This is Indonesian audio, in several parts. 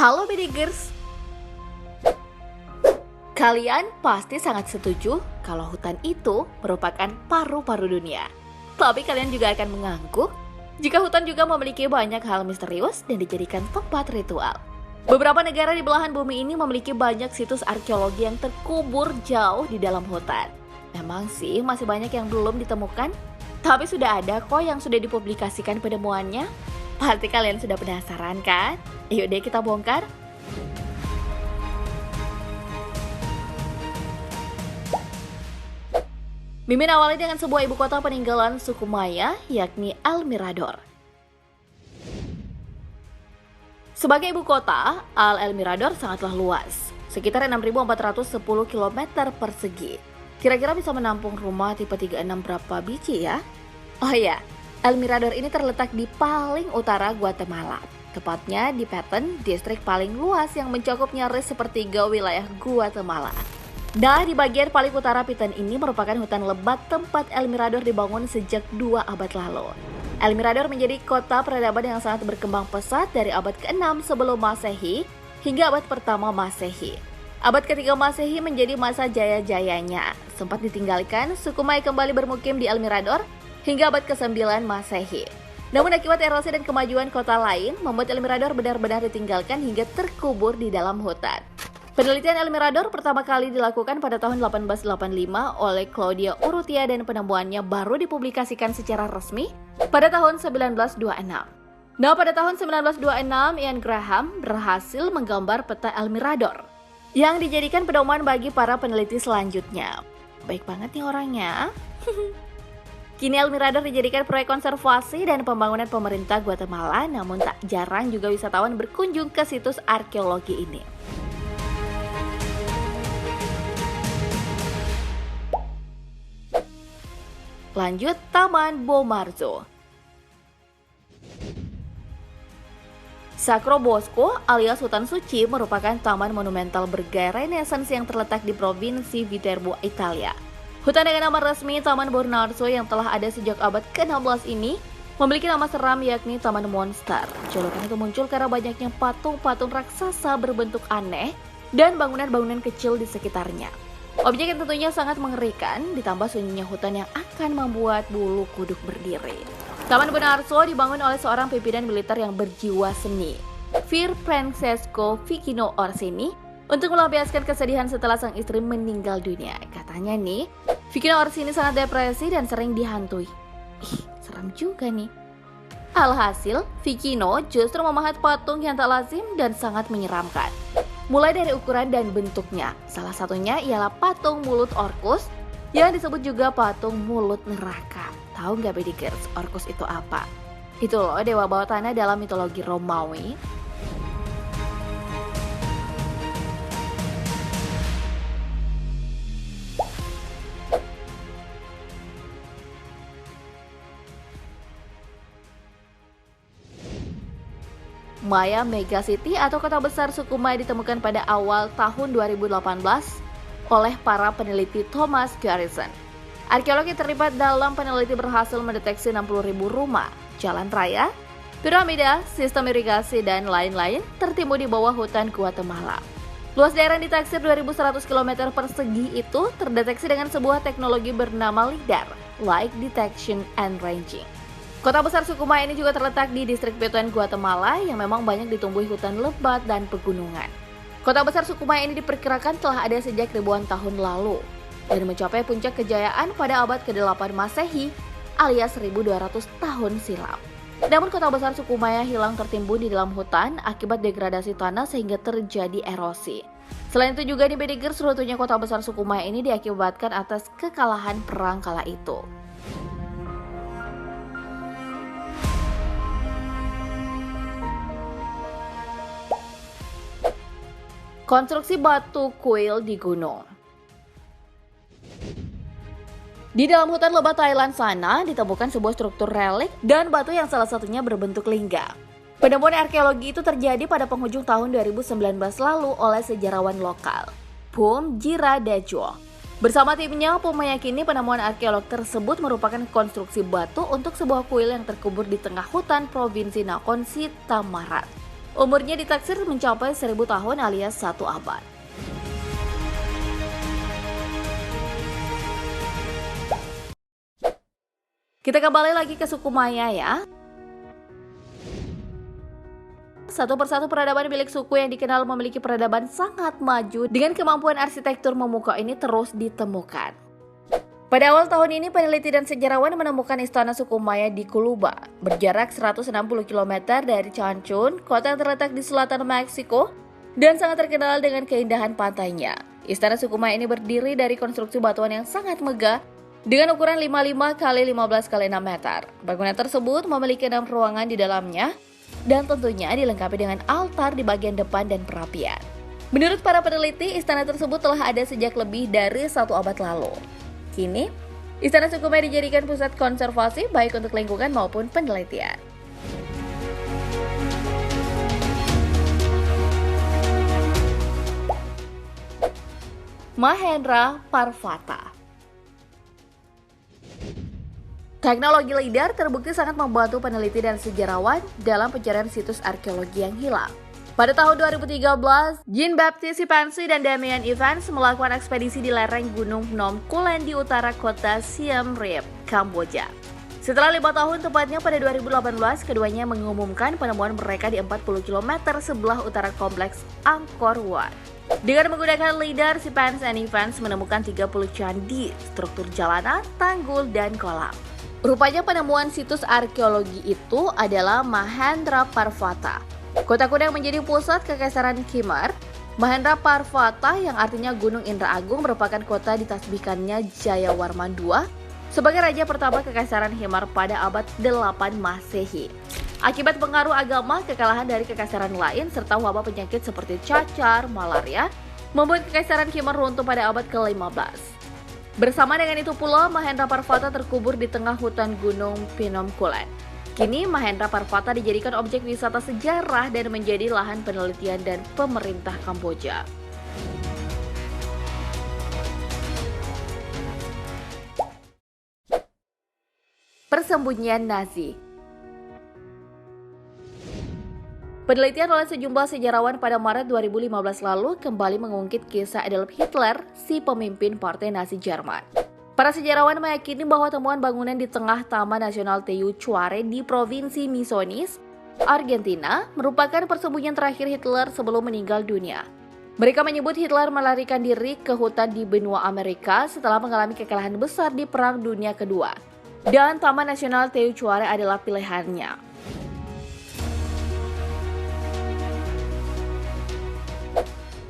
Halo Bedigers, kalian pasti sangat setuju kalau hutan itu merupakan paru-paru dunia. Tapi kalian juga akan mengangguk jika hutan juga memiliki banyak hal misterius dan dijadikan tempat ritual. Beberapa negara di belahan bumi ini memiliki banyak situs arkeologi yang terkubur jauh di dalam hutan. Memang sih masih banyak yang belum ditemukan, tapi sudah ada kok yang sudah dipublikasikan penemuannya. Pasti kalian sudah penasaran kan? Yuk deh kita bongkar. Mimin awali dengan sebuah ibu kota peninggalan suku Maya, yakni El Mirador. Sebagai ibu kota, El Mirador sangatlah luas, sekitar 6.410 km persegi. Kira-kira bisa menampung rumah tipe 36 berapa biji ya? Oh iya, El Mirador ini terletak di paling utara Guatemala, tepatnya di Petén, distrik paling luas yang mencakup nyaris sepertiga wilayah Guatemala. Nah, di bagian paling utara Petén ini merupakan hutan lebat tempat El Mirador dibangun sejak 2 abad lalu. El Mirador menjadi kota peradaban yang sangat berkembang pesat dari abad ke-6 sebelum Masehi hingga abad pertama Masehi. Abad ketiga Masehi menjadi masa jaya-jayanya. Sempat ditinggalkan, suku Maya kembali bermukim di El Mirador hingga abad ke-9 Masehi. Namun akibat erosi dan kemajuan kota lain, membuat El Mirador benar-benar ditinggalkan hingga terkubur di dalam hutan. Penelitian El Mirador pertama kali dilakukan pada tahun 1885 oleh Claudia Urrutia dan penemuannya baru dipublikasikan secara resmi pada tahun 1926. Nah, pada tahun 1926, Ian Graham berhasil menggambar peta El Mirador yang dijadikan pedoman bagi para peneliti selanjutnya. Baik banget nih orangnya. Kini El Mirador dijadikan proyek konservasi dan pembangunan pemerintah Guatemala, namun tak jarang juga wisatawan berkunjung ke situs arkeologi ini. Lanjut, Taman Bomarzo. Sacro Bosco alias Hutan Suci merupakan taman monumental bergaya Renaissance yang terletak di Provinsi Viterbo, Italia. Hutan dengan nama resmi Taman Bomarzo yang telah ada sejak abad ke-16 ini memiliki nama seram yakni Taman Monster. Julukan itu muncul karena banyaknya patung-patung raksasa berbentuk aneh dan bangunan-bangunan kecil di sekitarnya. Objek yang tentunya sangat mengerikan, ditambah sunyinya hutan yang akan membuat bulu kuduk berdiri. Taman Bomarzo dibangun oleh seorang pimpinan militer yang berjiwa seni, Fir Francesco Ficino Orsini, untuk melampiaskan kesedihan setelah sang istri meninggal dunia. Katanya nih, Ficino Orsini sangat depresi dan sering dihantui. Seram juga nih. Alhasil, Ficino justru memahat patung yang tak lazim dan sangat menyeramkan. Mulai dari ukuran dan bentuknya, salah satunya ialah patung mulut Orcus yang disebut juga patung mulut neraka. Tahu nggak Bedigers, Orcus itu apa? Itu loh dewa bawah tanah dalam mitologi Romawi. Maya Megacity atau kota besar suku Maya ditemukan pada awal tahun 2018 oleh para peneliti Thomas Garrison. Arkeolog yang terlibat dalam peneliti berhasil mendeteksi 60.000 rumah, jalan raya, piramida, sistem irigasi, dan lain-lain tertimbun di bawah hutan Guatemala. Luas daerah yang ditaksir 2.100 km persegi itu terdeteksi dengan sebuah teknologi bernama LIDAR, Light Detection and Ranging. Kota besar suku Maya ini juga terletak di distrik Petén, Guatemala yang memang banyak ditumbuhi hutan lebat dan pegunungan. Kota besar suku Maya ini diperkirakan telah ada sejak ribuan tahun lalu dan mencapai puncak kejayaan pada abad ke-8 Masehi alias 1200 tahun silam. Namun kota besar suku Maya hilang tertimbun di dalam hutan akibat degradasi tanah sehingga terjadi erosi. Selain itu juga di Bedigers, runtuhnya kota besar suku Maya ini diakibatkan atas kekalahan perang kala itu. Konstruksi batu kuil di gunung. Di dalam hutan lebat Thailand sana ditemukan sebuah struktur relik dan batu yang salah satunya berbentuk lingga. Penemuan arkeologi itu terjadi pada penghujung tahun 2019 lalu oleh sejarawan lokal, Phum Jiradejo. Bersama timnya, Phum meyakini penemuan arkeolog tersebut merupakan konstruksi batu untuk sebuah kuil yang terkubur di tengah hutan Provinsi Nakhon Si Thammarat. Umurnya ditaksir mencapai 1000 tahun alias 1 abad. Kita kembali lagi ke suku Maya ya. Satu persatu peradaban milik suku yang dikenal memiliki peradaban sangat maju dengan kemampuan arsitektur memukau ini terus ditemukan. Pada awal tahun ini, peneliti dan sejarawan menemukan istana suku Maya di Kuluba, berjarak 160 km dari Cancun, kota yang terletak di selatan Meksiko, dan sangat terkenal dengan keindahan pantainya. Istana suku Maya ini berdiri dari konstruksi batuan yang sangat megah, dengan ukuran 55 x 15 x 6 meter. Bangunan tersebut memiliki 6 ruangan di dalamnya, dan tentunya dilengkapi dengan altar di bagian depan dan perapian. Menurut para peneliti, istana tersebut telah ada sejak lebih dari 1 abad lalu. Kini, istana suku Maya dijadikan pusat konservasi baik untuk lingkungan maupun penelitian. Mahendra Parvata. Teknologi LIDAR terbukti sangat membantu peneliti dan sejarawan dalam pencarian situs arkeologi yang hilang. Pada tahun 2013, Jean-Baptiste Cipansi dan Damien Evans melakukan ekspedisi di lereng Gunung Phnom Kulen di utara kota Siem Reap, Kamboja. Setelah 5 tahun, tepatnya pada 2018, keduanya mengumumkan penemuan mereka di 40 km sebelah utara kompleks Angkor Wat. Dengan menggunakan LIDAR, Cipansi dan Evans menemukan 30 candi, struktur jalanan, tanggul, dan kolam. Rupanya penemuan situs arkeologi itu adalah Mahendra Parvata. Kota kuda yang menjadi pusat kekaisaran Khmer, Mahendra Parvata yang artinya Gunung Indra Agung merupakan kota ditasbihkannya Jayawarman II sebagai raja pertama kekaisaran Khmer pada abad 8 Masehi. Akibat pengaruh agama, kekalahan dari kekaisaran lain, serta wabah penyakit seperti cacar, malaria, membuat kekaisaran Khmer runtuh pada abad ke-15. Bersama dengan itu pula, Mahendra Parvata terkubur di tengah hutan Gunung Phnom Kulen. Kini, Mahendra Parvata dijadikan objek wisata sejarah dan menjadi lahan penelitian dan pemerintah Kamboja. Persembunyian Nazi. Penelitian oleh sejumlah sejarawan pada Maret 2015 lalu kembali mengungkit kisah Adolf Hitler, si pemimpin Partai Nazi Jerman. Para sejarawan meyakini bahwa temuan bangunan di tengah Taman Nasional Teuchuare di Provinsi Misiones, Argentina, merupakan persembunyian terakhir Hitler sebelum meninggal dunia. Mereka menyebut Hitler melarikan diri ke hutan di benua Amerika setelah mengalami kekalahan besar di Perang Dunia Kedua. Dan Taman Nasional Teuchuare adalah pilihannya.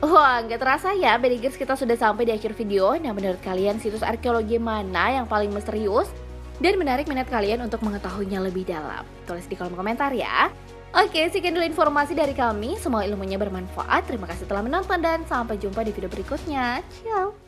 Wah, nggak terasa ya, Benigers, kita sudah sampai di akhir video. Nah, menurut kalian situs arkeologi mana yang paling misterius dan menarik minat kalian untuk mengetahuinya lebih dalam? Tulis di kolom komentar ya. Oke, sekian dulu informasi dari kami. Semoga ilmunya bermanfaat. Terima kasih telah menonton dan sampai jumpa di video berikutnya. Ciao!